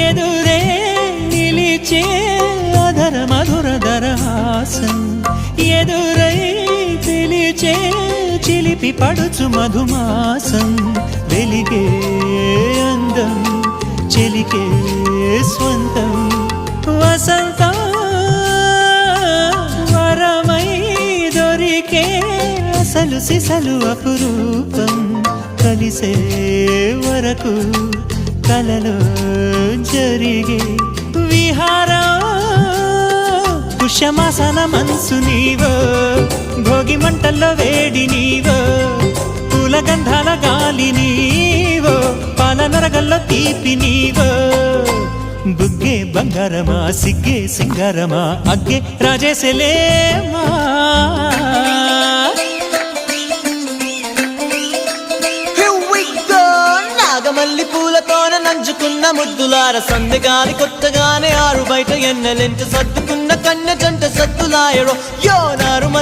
ఎదురే నిలిచే అధర మధుర దరహాసం ఎదురై పిలిచే చిలిపి పడుచు మధుమాసం వెలిగే అందం చెలికే స్వంతం వసంతం వరమై దొరికే అసలు సిసలు అపురూపం కలిసే వరకు కలలో జరిగే విహారం కుశమాసన మనసు నీవో భోగి మంటల్లో వేడి నీవో పూల గంధాల గాలి నీవో పాల నరగల్లో తీపి నీవో బుగ్గే బంగారమా సిగ్గే సింగారమా అగ్గే రాజేసలేమా మల్లి పూలతోన నంచుకున్న ముద్దులార సందెగాని కొత్తగానే ఆరు బయట ఎన్నెలెంట సర్దుకున్న కన్నె జంట సత్తులాయడో యో నారు